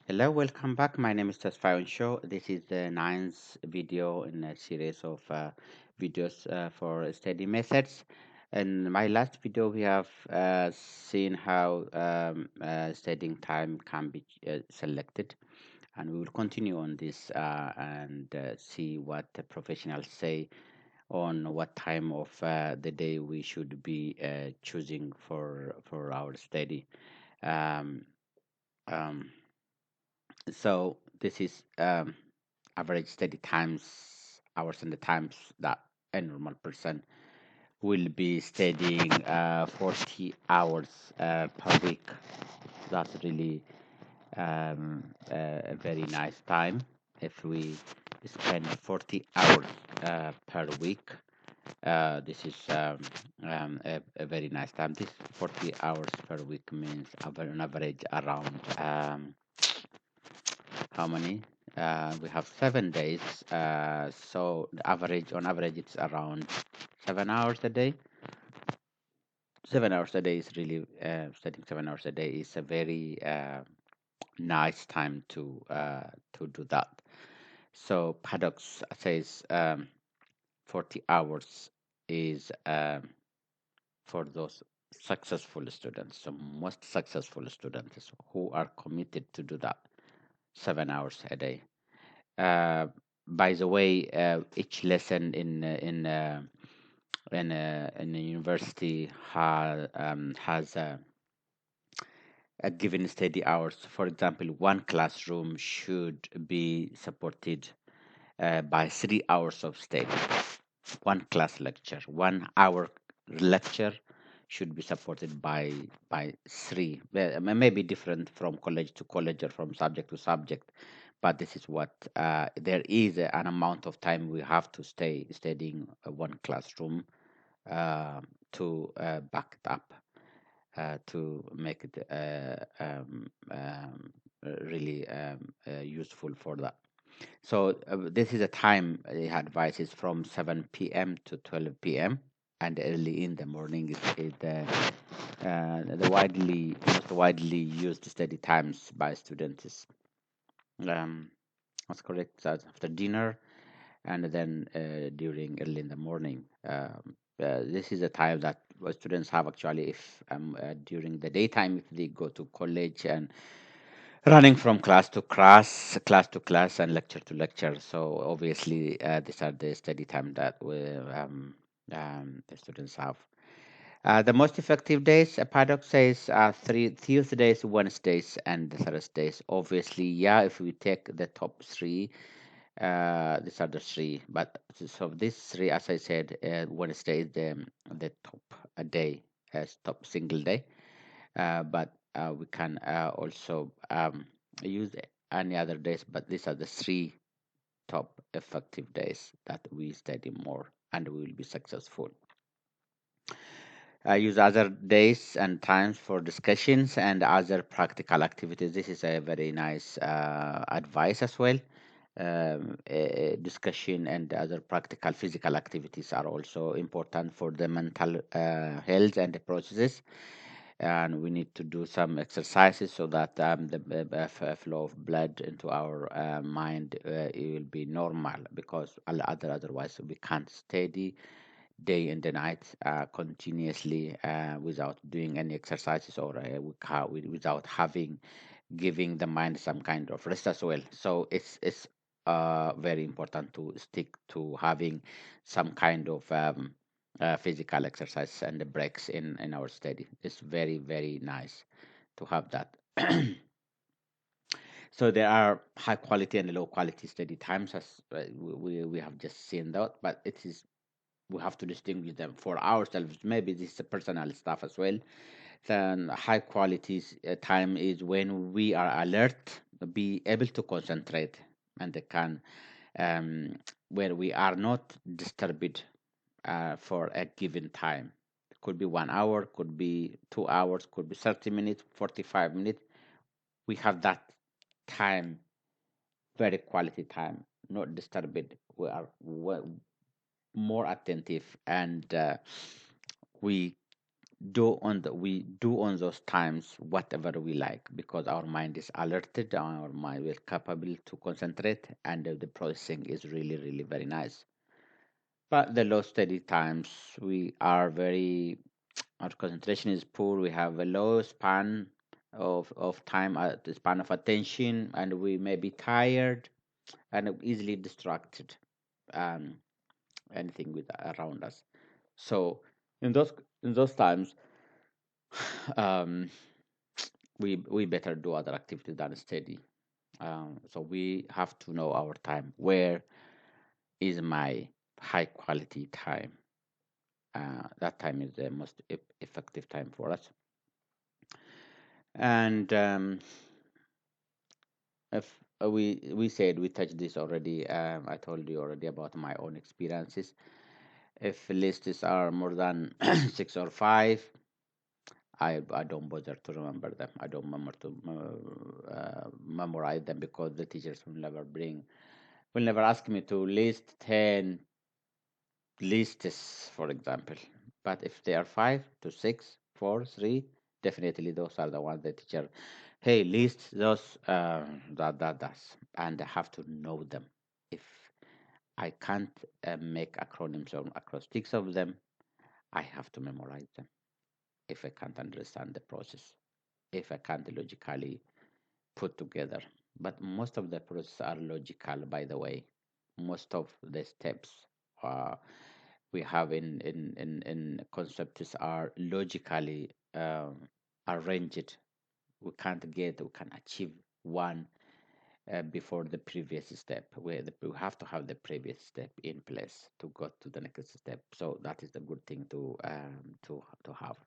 Hello, welcome back. My name is Tasfayon Show. This is the ninth video in a series of videos for study methods. In my last video, we have seen how studying time can be selected, and we will continue on this and see what the professionals say on what time of the day we should be choosing for our study. Um, um, so this is average study times, hours and the times that a normal person will be studying 40 hours per week. That's really a very nice time if we spend 40 hours per week. This is a very nice time. This 40 hours per week means on average around how many? We have 7 days. So the average, on average, it's around 7 hours a day. 7 hours a day is really studying 7 hours a day is a very nice time to do that. So Paradox says 40 hours is for those successful students, so most successful students who are committed to do that 7 hours a day. Uh, by the way, each lesson in a university has a given study hours. For example, one classroom should be supported by 3 hours of study. One class lecture, 1 hour lecture should be supported by three. Well, it may be different from college to college or from subject to subject, but this is what there is an amount of time we have to stay studying one classroom to back it up to make it really useful for that. So this is a time advices from 7 p.m. to 12 p.m. and early in the morning is the most widely used study times by students. Um, that's correct. That's after dinner and then during early in the morning. This is a time that students have actually if during the daytime if they go to college and running from class to class, and lecture to lecture. So obviously, these are the study time that the students have. The most effective days, Paddock says, are Tuesdays, Wednesdays, and Thursdays. Obviously, yeah, if we take the top three, these are the three. But so these three, as I said, Wednesday is the top day, as top single day. But we can also use any other days, but these are the three top effective days that we study more and we will be successful. Use other days and times for discussions and other practical activities. This is a very nice advice as well. Discussion and other practical physical activities are also important for the mental health and the processes, and we need to do some exercises so that the flow of blood into our mind it will be normal, because otherwise we can't steady day and the night continuously without doing any exercises or without having giving the mind some kind of rest as well. So it's very important to stick to having some kind of physical exercise and the breaks in our study. It's very very nice to have that. So there are high quality and low quality study times, as we have just seen that, but it is we have to distinguish them for ourselves. Maybe this is a personal stuff as well. Then high quality time is when we are alert, be able to concentrate, and they can where we are not disturbed for a given time. It could be 1 hour, could be 2 hours, could be 30 minutes, 45 minutes. We have that time, very quality time, not disturbed. We are more attentive, and we we do on those times whatever we like, because our mind is alerted, our mind is capable to concentrate, and the processing is really really very nice. But the low study times, we are very, our concentration is poor, we have a low span of time, the span of attention, and we may be tired and easily distracted, um, anything with around us. So in those times, um, we better do other activities than study. So we have to know our time. Where is my high quality time? That time is the most effective time for us. And if we said we touched this already, I told you already about my own experiences. If lists are more than six or five, I don't bother to remember them. I don't remember to memorize them, because the teachers will never ask me to list 10 lists, for example. But if they are 5 to 6, 4, 3, definitely those are the ones the teacher, hey, list those, that, and I have to know them. If I can't make acronyms or acrostics of them, I have to memorize them. If I can't understand the process, if I can't logically put together. But most of the processes are logical, by the way. Most of the steps uh, we have in concepts are logically arranged. We can achieve one before the previous step. We have to have the previous step in place to go to the next step. So that is a good thing to have.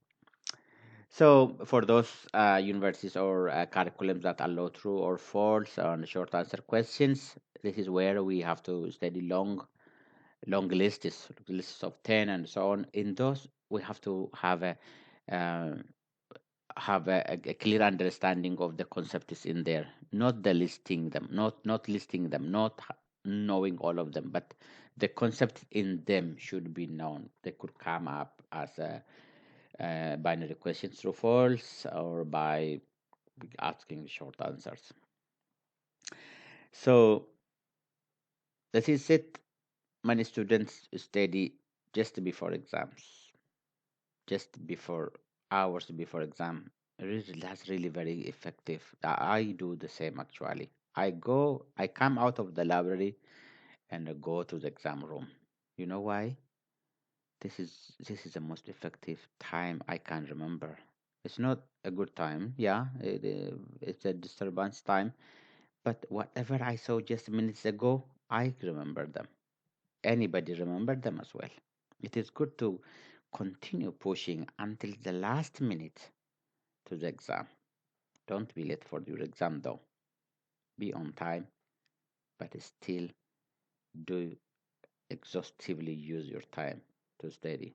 So for those universities or curriculums that allow true or false on short answer questions, this is where we have to study long lists of 10 and so on. In those, we have to uh, have a clear understanding of the concepts in there, not the listing them, not listing them, not knowing all of them, but the concept in them should be known. They could come up as a binary questions, true false, or by asking short answers. So that is it. Many students study just before exams, just before hours before exam. Really, that's really very effective. I do the same actually. I come out of the library and I go to the exam room. You know why? This is the most effective time I can remember. It's not a good time, yeah. It's a disturbance time, but whatever I saw just minutes ago, I remember them. Anybody remember them as well. It is good to continue pushing until the last minute to the exam. Don't be late for your exam though. Be on time, but still do exhaustively use your time to study.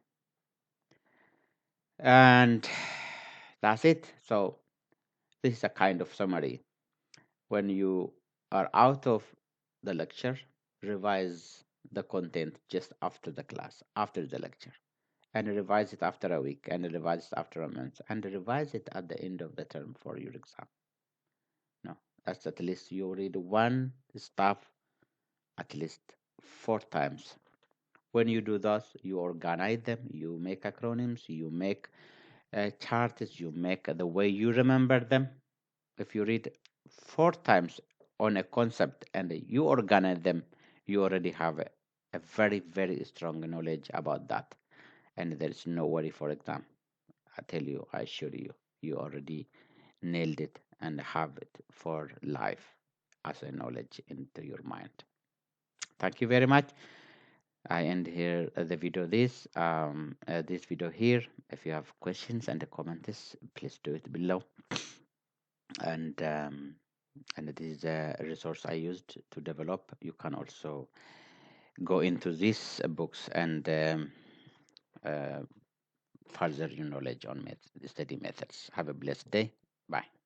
And that's it. So this is a kind of summary. When you are out of the lecture, revise the content just after the class, after the lecture, and revise it after a week, and revise it after a month, and revise it at the end of the term for your exam. No, that's at least you read one stuff at least 4 times. When you do those, you organize them, you make acronyms, you make charts, you make the way you remember them. If you read 4 times on a concept and you organize them, you already have a very, very strong knowledge about that. And there's no worry for exam. I tell you, I assure you, you already nailed it and have it for life as a knowledge into your mind. Thank you very much. I end here the video. This video here. If you have questions and comments, please do it below. And this is a resource I used to develop. You can also go into these books and further your knowledge on study methods. Have a blessed day. Bye.